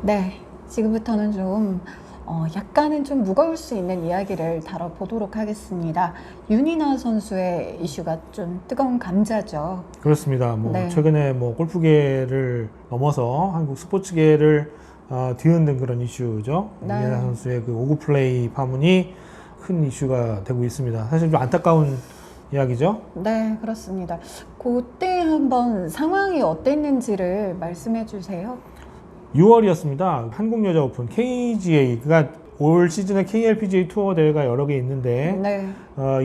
네, 지금부터는 약간은 좀 무거울 수 있는 이야기를 다뤄보도록 하겠습니다. 윤이나 선수의 이슈가 좀 뜨거운 감자죠. 그렇습니다. 네. 최근에 골프계를 넘어서 한국 스포츠계를 뒤흔든 그런 이슈죠. 네. 윤이나 선수의 그 오구 플레이 파문이 큰 이슈가 되고 있습니다. 사실 좀 안타까운 이야기죠. 네, 그렇습니다. 그때 한번 상황이 어땠는지를 말씀해 주세요. 6월이었습니다. 한국여자 오픈 KGA, 그러니까 올 시즌에 KLPGA 투어 대회가 여러 개 있는데 네.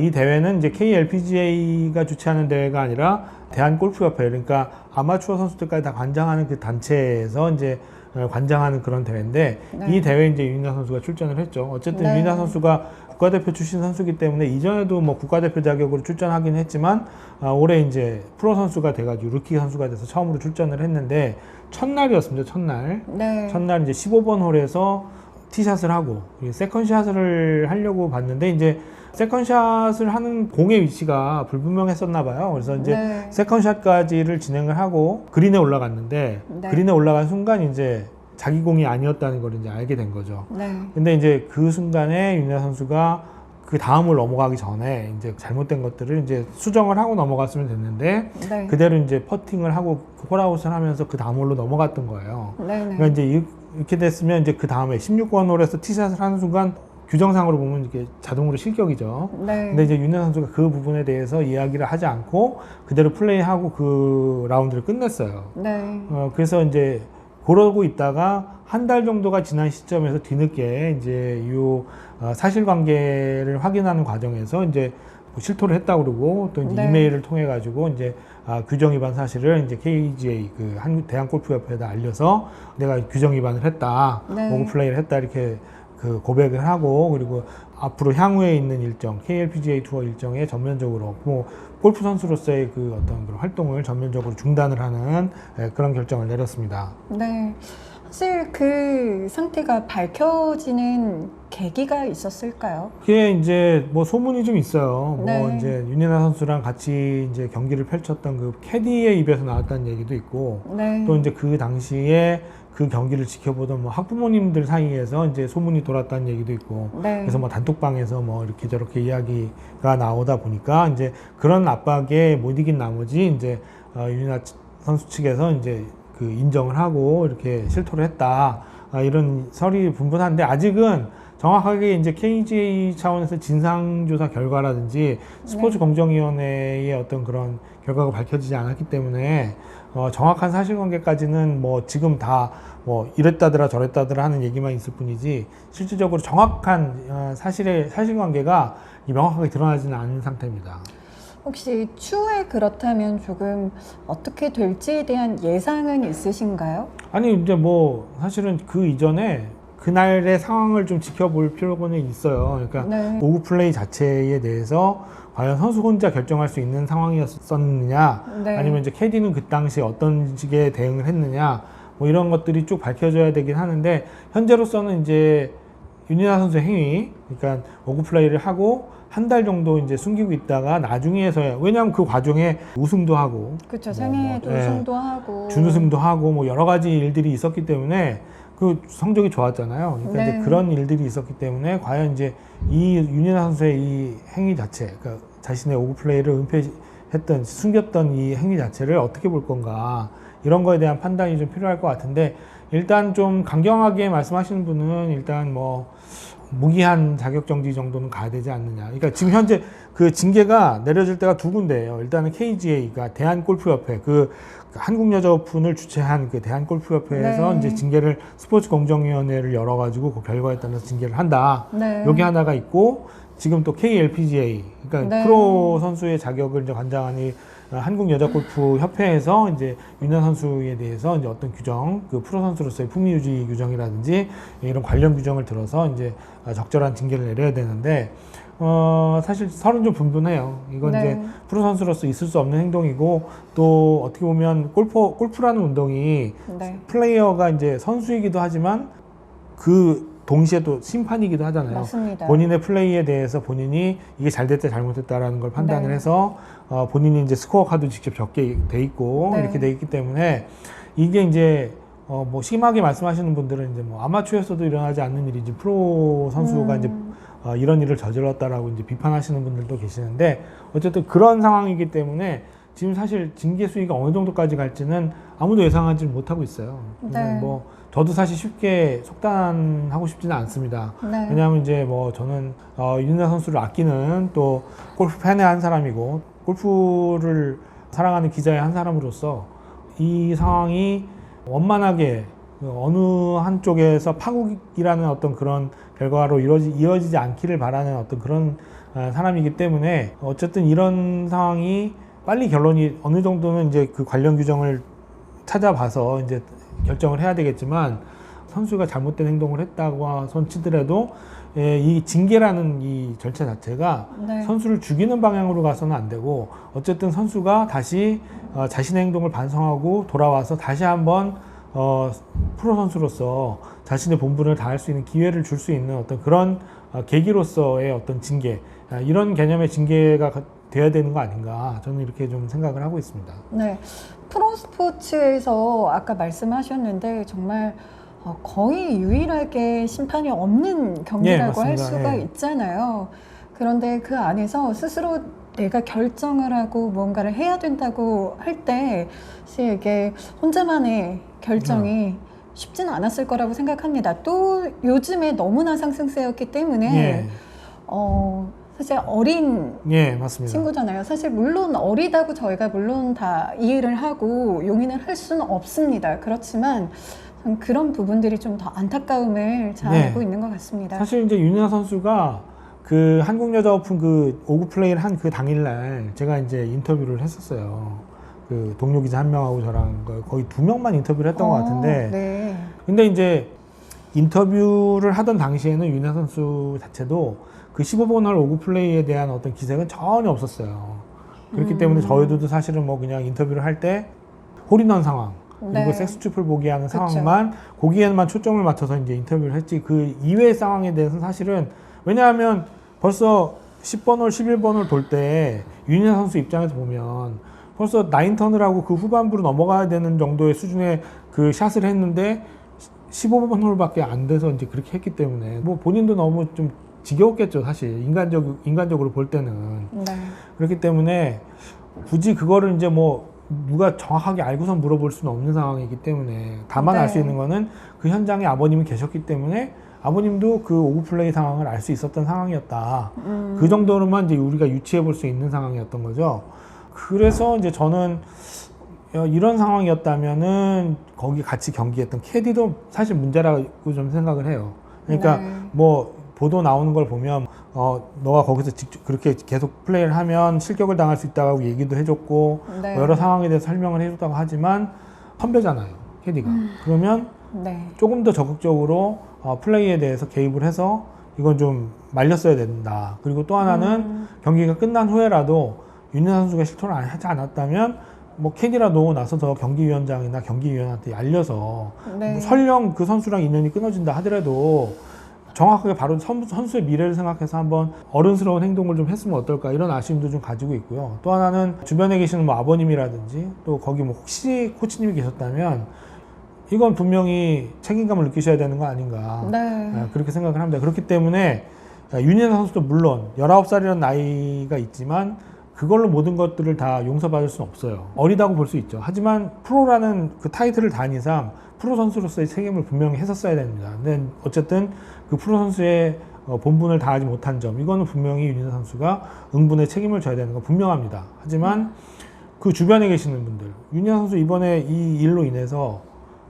이 대회는 이제 KLPGA가 주최하는 대회가 아니라 대한골프협회, 그러니까 아마추어 선수들까지 다 관장하는 그 단체에서 이제 관장하는 그런 대회인데 네. 이 대회에 이제 윤이나 선수가 출전을 했죠. 어쨌든 네. 윤이나 선수가 국가대표 출신 선수이기 때문에 이전에도 국가대표 자격으로 출전하긴 했지만 올해 이제 프로 선수가 돼가지고 루키 선수가 돼서 처음으로 출전을 했는데 첫날이었습니다. 첫날. 네. 첫날 이제 15번 홀에서 티샷을 하고 세컨샷을 하려고 봤는데 이제 세컨샷을 하는 공의 위치가 불분명했었나 봐요. 그래서 이제 네. 세컨샷까지를 진행을 하고 그린에 올라갔는데 네. 그린에 올라간 순간 이제 자기 공이 아니었다는 걸 이제 알게 된 거죠. 네. 근데 이제 그 순간에 윤이나 선수가 그 다음을 넘어가기 전에 이제 잘못된 것들을 이제 수정을 하고 넘어갔으면 됐는데 네. 그대로 이제 퍼팅을 하고 홀아웃을 하면서 그 다음 홀로 넘어갔던 거예요. 네. 그러니까 이제 이렇게 됐으면 이제 그 다음에 16번 홀에서 티샷을 하는 순간 규정상으로 보면 이게 자동으로 실격이죠. 네. 근데 이제 윤현 선수가 그 부분에 대해서 이야기를 하지 않고 그대로 플레이하고 그 라운드를 끝냈어요. 네. 그래서 이제 그러고 있다가 한 달 정도가 지난 시점에서 뒤늦게 이제 이 사실관계를 확인하는 과정에서 이제 실토를 했다고 그러고 또 이제 네. 이메일을 통해 가지고 이제 규정 위반 사실을 이제 KGA 그 대한골프협회에다 알려서 내가 규정 위반을 했다, 네. 오구 플레이를 했다 이렇게 그 고백을 하고 그리고 앞으로 향후에 있는 일정 KLPGA 투어 일정에 전면적으로 골프 선수로서의 그 어떤 그런 활동을 전면적으로 중단을 하는 그런 결정을 내렸습니다. 네. 사실 그 상태가 밝혀지는 계기가 있었을까요? 그게 이제 소문이 좀 있어요. 네. 이제 윤이나 선수랑 같이 이제 경기를 펼쳤던 그 캐디의 입에서 나왔다는 얘기도 있고 네. 또 이제 그 당시에 그 경기를 지켜보던 학부모님들 사이에서 이제 소문이 돌았다는 얘기도 있고 네. 그래서 단톡방에서 이렇게 저렇게 이야기가 나오다 보니까 이제 그런 압박에 못 이긴 나머지 이제 윤이나 선수 측에서 이제 그 인정을 하고 이렇게 실토를 했다 이런 설이 분분한데 아직은 정확하게 이제 KGA 차원에서 진상조사 결과라든지 스포츠 공정위원회의 어떤 그런 결과가 밝혀지지 않았기 때문에 정확한 사실관계까지는 지금 다 이랬다더라 저랬다더라 하는 얘기만 있을 뿐이지 실질적으로 정확한 사실관계가 명확하게 드러나지는 않은 상태입니다. 혹시 추후에 그렇다면 조금 어떻게 될지에 대한 예상은 있으신가요? 아니 이제 사실은 그 이전에 그날의 상황을 좀 지켜볼 필요는 있어요. 그러니까 네. 오구 플레이 자체에 대해서 과연 선수 혼자 결정할 수 있는 상황이었느냐, 네. 아니면 이제 캐디는 그 당시에 어떤 식의 대응을 했느냐, 이런 것들이 쭉 밝혀져야 되긴 하는데 현재로서는 이제 윤이나 선수의 행위, 그러니까 오구 플레이를 하고 한 달 정도 이제 숨기고 있다가 나중에서야, 왜냐하면 그 과정에 우승도 하고 그렇죠. 생애에도 우승도 하고 준우승도 하고 여러 가지 일들이 있었기 때문에 그 성적이 좋았잖아요. 그러니까 네. 이제 그런 일들이 있었기 때문에 과연 이제 이 윤이나 선수의 이 행위 자체, 그러니까 자신의 오구 플레이를 은폐했던 숨겼던 이 행위 자체를 어떻게 볼 건가 이런 거에 대한 판단이 좀 필요할 것 같은데 일단 좀 강경하게 말씀하시는 분은 일단 무기한 자격정지 정도는 가야 되지 않느냐. 그러니까 지금 현재 그 징계가 내려질 때가 두 군데예요. 일단은 KGA가 대한골프협회 그 한국 여자 오픈을 주최한 그 대한골프협회에서 네. 이제 징계를 스포츠 공정위원회를 열어가지고 그 결과에 따라서 징계를 한다. 네. 여기 하나가 있고 지금 또 KLPGA 그러니까 네. 프로 선수의 자격을 이제 관장하니 한국 여자 골프 협회에서 이제 윤현 선수에 대해서 이제 어떤 규정, 그 프로 선수로서의 품위 유지 규정이라든지 이런 관련 규정을 들어서 이제 적절한 징계를 내려야 되는데 사실 설은 좀 분분해요. 이건 네. 이제 프로 선수로서 있을 수 없는 행동이고 또 어떻게 보면 골프라는 운동이 네. 플레이어가 이제 선수이기도 하지만 그 동시에 또 심판이기도 하잖아요. 맞습니다. 본인의 플레이에 대해서 본인이 이게 잘 됐다 잘못됐다라는 걸 판단을 네. 해서 본인이 이제 스코어 카드 직접 적게 돼 있고 네. 이렇게 돼 있기 때문에 이게 이제 뭐 심하게 말씀하시는 분들은 이제 뭐 아마추어에서도 일어나지 않는 일이지 프로 선수가 이제 이런 일을 저질렀다라고 이제 비판하시는 분들도 계시는데 어쨌든 그런 상황이기 때문에 지금 사실 징계 수위가 어느 정도까지 갈지는 아무도 예상하지 못하고 있어요. 네. 뭐 저도 사실 쉽게 속단하고 싶지는 않습니다. 네. 왜냐하면 이제 뭐 저는 윤희나 선수를 아끼는 또 골프 팬의 한 사람이고 골프를 사랑하는 기자의 한 사람으로서 이 상황이 원만하게 어느 한쪽에서 파국이라는 어떤 그런 결과로 이어지지 않기를 바라는 어떤 그런 사람이기 때문에 어쨌든 이런 상황이 빨리 결론이 어느 정도는 이제 그 관련 규정을 찾아봐서 이제 결정을 해야 되겠지만 선수가 잘못된 행동을 했다고 손치더라도 이 징계라는 이 절차 자체가 네. 선수를 죽이는 방향으로 가서는 안 되고 어쨌든 선수가 다시 자신의 행동을 반성하고 돌아와서 다시 한번 프로 선수로서 자신의 본분을 다할 수 있는 기회를 줄 수 있는 어떤 그런 계기로서의 어떤 징계 이런 개념의 징계가 돼야 되는 거 아닌가 저는 이렇게 좀 생각을 하고 있습니다. 네, 프로 스포츠에서 아까 말씀하셨는데 정말 거의 유일하게 심판이 없는 경기라고 할 맞습니다. 수가 예. 있잖아요. 그런데 그 안에서 스스로 내가 결정을 하고 무언가를 해야 된다고 할 때 사실 이게 혼자만의 결정이 쉽지는 않았을 거라고 생각합니다. 또 요즘에 너무나 상승세였기 때문에 예, 사실 어린 예, 맞습니다. 친구잖아요. 사실 물론 어리다고 저희가 물론 다 이해를 하고 용인을 할 수는 없습니다. 그렇지만 전 그런 부분들이 좀 더 안타까움을 자아내고 있는 것 같습니다. 사실 이제 윤희나 선수가 그 한국 여자 오픈 그 5구 플레이를 한 그 당일날 제가 이제 인터뷰를 했었어요. 그 동료 기자 한 명하고 저랑 거의 2명만 인터뷰를 했던 것 같은데. 네. 근데 이제 인터뷰를 하던 당시에는 윤희나 선수 자체도 그 15번 홀 5구 플레이에 대한 어떤 기색은 전혀 없었어요. 그렇기 때문에 저희들도 사실은 뭐 그냥 인터뷰를 할 때 홀인원 상황 그리고 네. 섹스추플 보기 하는 그쵸. 상황만 거기에만 초점을 맞춰서 이제 인터뷰를 했지 그 이외의 상황에 대해서는 사실은 왜냐하면 벌써 10번 홀, 11번 홀 돌 때 윤희나 선수 입장에서 보면 벌써 나인턴을 하고 그 후반부로 넘어가야 되는 정도의 수준의 그 샷을 했는데 15번 홀밖에 안 돼서 이제 그렇게 했기 때문에 뭐 본인도 너무 좀 지겨웠겠죠 사실 인간적으로 볼 때는 네. 그렇기 때문에 굳이 그거를 이제 뭐 누가 정확하게 알고선 물어볼 수는 없는 상황이기 때문에 다만 네. 알 수 있는 거는 그 현장에 아버님이 계셨기 때문에 아버님도 그 오구 플레이 상황을 알 수 있었던 상황이었다. 그 정도로만 이제 우리가 유추해 볼 수 있는 상황이었던 거죠. 그래서 이제 저는 이런 상황이었다면은 거기 같이 경기했던 캐디도 사실 문제라고 좀 생각을 해요. 그러니까 네. 뭐 보도 나오는 걸 보면 너가 거기서 직접 그렇게 계속 플레이를 하면 실격을 당할 수 있다고 얘기도 해줬고 네. 뭐 여러 상황에 대해서 설명을 해줬다고 하지만 선배잖아요, 캐디가. 그러면 네. 조금 더 적극적으로 플레이에 대해서 개입을 해서 이건 좀 말렸어야 된다. 그리고 또 하나는 경기가 끝난 후에라도 윤희나 선수가 실토를 하지 않았다면 뭐 캐디라도 나서서 경기위원장이나 경기위원한테 알려서 네. 뭐 설령 그 선수랑 인연이 끊어진다 하더라도 정확하게 바로 선수의 미래를 생각해서 한번 어른스러운 행동을 좀 했으면 어떨까 이런 아쉬움도 좀 가지고 있고요. 또 하나는 주변에 계시는 뭐 아버님이라든지 또 거기 뭐 혹시 코치님이 계셨다면 이건 분명히 책임감을 느끼셔야 되는 거 아닌가 네. 그렇게 생각을 합니다. 그렇기 때문에 윤희나 선수도 물론 19살이라는 나이가 있지만 그걸로 모든 것들을 다 용서받을 수는 없어요. 어리다고 볼 수 있죠. 하지만 프로라는 그 타이틀을 단 이상 프로 선수로서의 책임을 분명히 했었어야 됩니다. 근데 어쨌든 그 프로 선수의 본분을 다하지 못한 점 이거는 분명히 윤희나 선수가 응분의 책임을 져야 되는 건 분명합니다. 하지만 그 주변에 계시는 분들 윤희나 선수 이번에 이 일로 인해서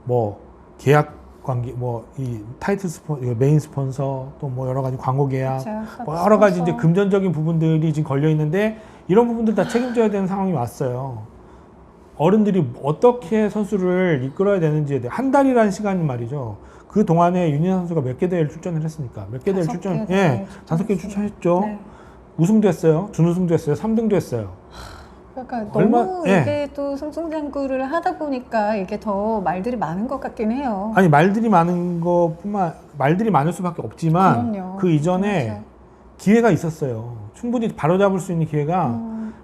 뭐 계약 관계 뭐 이 타이틀 메인 스폰서 또 뭐 여러 가지 광고 계약 뭐 여러 가지 이제 금전적인 부분들이 지금 걸려 있는데 이런 부분들 다 책임져야 되는 상황이 왔어요. 어른들이 어떻게 선수를 이끌어야 되는지에 대해 한 달이라는 시간이 말이죠. 그 동안에 윤희나 선수가 몇 개 대회를 출전을 했습니까? 몇 개 대회를 출전? 예, 5개 출전했죠. 네. 우승도 했어요. 준우승도 했어요. 3등도 했어요. 그러니까 얼마- 너무 예. 이게 또 승승장구를 하다 보니까 이게 더 말들이 많은 것 같긴 해요. 아니 말들이 많은 것뿐만 말들이 많을 수밖에 없지만 그럼요. 그 이전에 그렇죠. 기회가 있었어요. 충분히 바로잡을 수 있는 기회가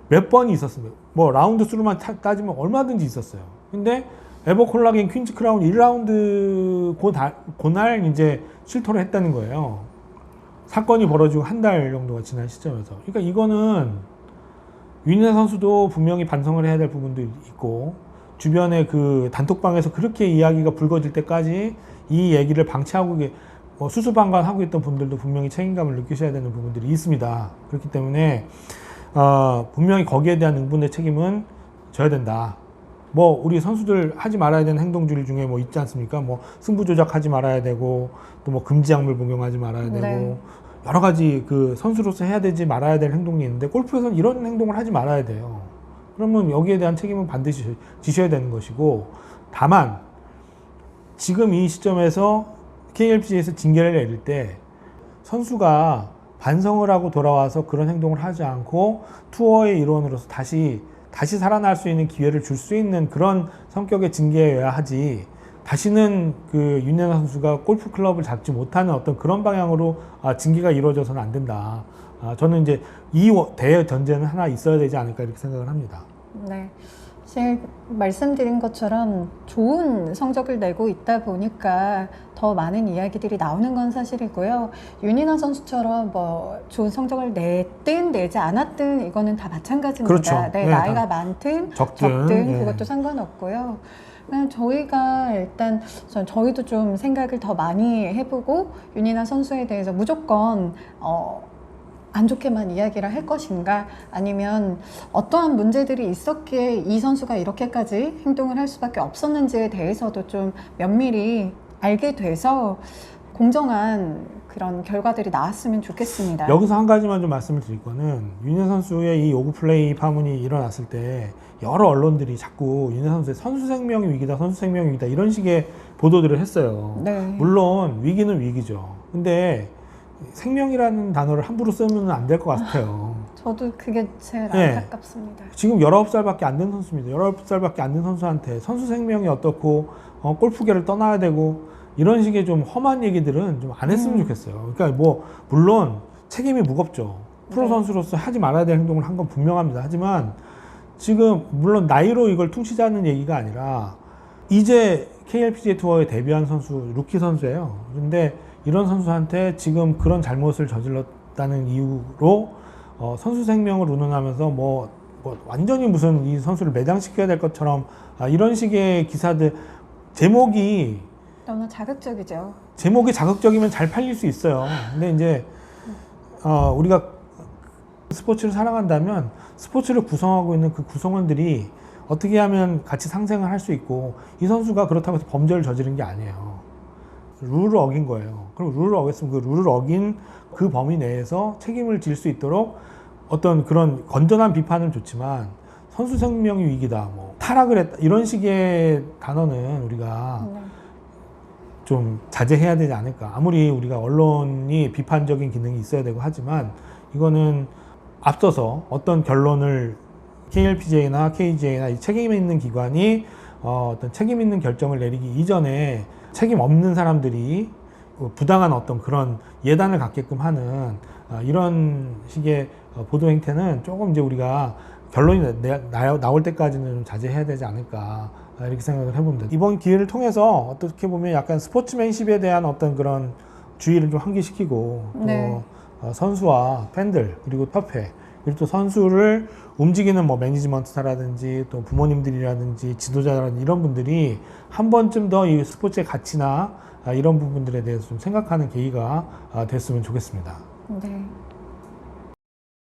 몇 번이 있었습니다. 뭐 라운드 수로만 따지면 얼마든지 있었어요. 근데 에버콜라겐 퀸즈 크라운 1라운드 그날 이제 실토를 했다는 거예요. 사건이 벌어지고 한 달 정도가 지난 시점에서. 그러니까 이거는 윤희나 선수도 분명히 반성을 해야 될 부분도 있고, 주변에 그 단톡방에서 그렇게 이야기가 불거질 때까지 이 얘기를 방치하고 수수방관하고 있던 분들도 분명히 책임감을 느끼셔야 되는 부분들이 있습니다. 그렇기 때문에 분명히 거기에 대한 응분의 책임은 져야 된다. 뭐 우리 선수들 하지 말아야 되는 행동들 중에 뭐 있지 않습니까? 뭐 승부 조작하지 말아야 되고, 또 뭐 금지 약물 복용하지 말아야 되고, 네. 여러 가지 그 선수로서 해야 되지 말아야 될 행동이 있는데, 골프에서는 이런 행동을 하지 말아야 돼요. 그러면 여기에 대한 책임은 반드시 지셔야 되는 것이고, 다만 지금 이 시점에서 KLPGA에서 징계를 내릴 때 선수가 반성을 하고 돌아와서 그런 행동을 하지 않고 투어의 일원으로서 다시 살아날 수 있는 기회를 줄 수 있는 그런 성격의 징계여야 하지, 다시는 그 윤혜나 선수가 골프 클럽을 잡지 못하는 어떤 그런 방향으로 징계가 이루어져서는 안 된다. 저는 이제 이 대전제는 하나 있어야 되지 않을까 이렇게 생각을 합니다. 네. 사실 말씀드린 것처럼 좋은 성적을 내고 있다 보니까 더 많은 이야기들이 나오는 건 사실이고요. 윤희나 선수처럼 뭐 좋은 성적을 냈든 내지 않았든 이거는 다 마찬가지입니다. 그렇죠. 네, 네, 나이가 많든 적든, 예. 그것도 상관없고요. 그냥 저희가 일단 저희도 좀 생각을 더 많이 해보고 윤희나 선수에 대해서 무조건 안 좋게만 이야기를 할 것인가, 아니면 어떠한 문제들이 있었기에 이 선수가 이렇게까지 행동을 할 수밖에 없었는지에 대해서도 좀 면밀히 알게 돼서 공정한 그런 결과들이 나왔으면 좋겠습니다. 여기서 한 가지만 좀 말씀을 드릴 거는, 윤혜 선수의 이 오구 플레이 파문이 일어났을 때 여러 언론들이 자꾸 윤혜 선수의 선수 생명이 위기다, 선수 생명이 위기다 이런 식의 보도들을 했어요. 네. 물론 위기는 위기죠. 근데 생명이라는 단어를 함부로 쓰면 안 될 것 같아요. 저도 그게 제일 네. 안타깝습니다. 지금 19살밖에 안 된 선수입니다. 19살밖에 안 된 선수한테 선수 생명이 어떻고 골프계를 떠나야 되고 이런 식의 좀 험한 얘기들은 좀 안 했으면 좋겠어요. 그러니까 뭐 물론 책임이 무겁죠. 프로 네. 선수로서 하지 말아야 될 행동을 한 건 분명합니다. 하지만 지금 물론 나이로 이걸 퉁치자는 얘기가 아니라, 이제 KLPGA 투어에 데뷔한 선수, 루키 선수예요. 그런데 이런 선수한테 지금 그런 잘못을 저질렀다는 이유로 선수 생명을 운운하면서 뭐 완전히 무슨 이 선수를 매장시켜야 될 것처럼 이런 식의 기사들, 제목이 너무 자극적이죠. 자극적이면 잘 팔릴 수 있어요. 근데 이제 우리가 스포츠를 사랑한다면 스포츠를 구성하고 있는 그 구성원들이 어떻게 하면 같이 상생을 할 수 있고, 이 선수가 그렇다고 해서 범죄를 저지른 게 아니에요. 룰을 어긴 거예요. 그럼 룰을 어겼으면 그 룰을 어긴 그 범위 내에서 책임을 질 수 있도록 어떤 그런 건전한 비판은 좋지만, 선수 생명이 위기다, 뭐 타락을 했다 이런 식의 단어는 우리가 네. 좀 자제해야 되지 않을까. 아무리 우리가 언론이 비판적인 기능이 있어야 되고 하지만, 이거는 앞서서 어떤 결론을 KLPGA나 KGA나 이 책임 있는 기관이 어떤 책임 있는 결정을 내리기 이전에 책임 없는 사람들이 부당한 어떤 그런 예단을 갖게끔 하는 이런 식의 보도 행태는 조금 이제 우리가 결론이 나올 때까지는 좀 자제해야 되지 않을까 이렇게 생각을 해봅니다. 이번 기회를 통해서 어떻게 보면 약간 스포츠맨십에 대한 어떤 그런 주의를 좀 환기시키고, 네. 또 선수와 팬들, 그리고 협회, 그리고 또 선수를 움직이는 뭐 매니지먼트사라든지 또 부모님들이라든지 지도자라든지 이런 분들이 한 번쯤 더 이 스포츠의 가치나 이런 부분들에 대해서 좀 생각하는 계기가 됐으면 좋겠습니다. 네.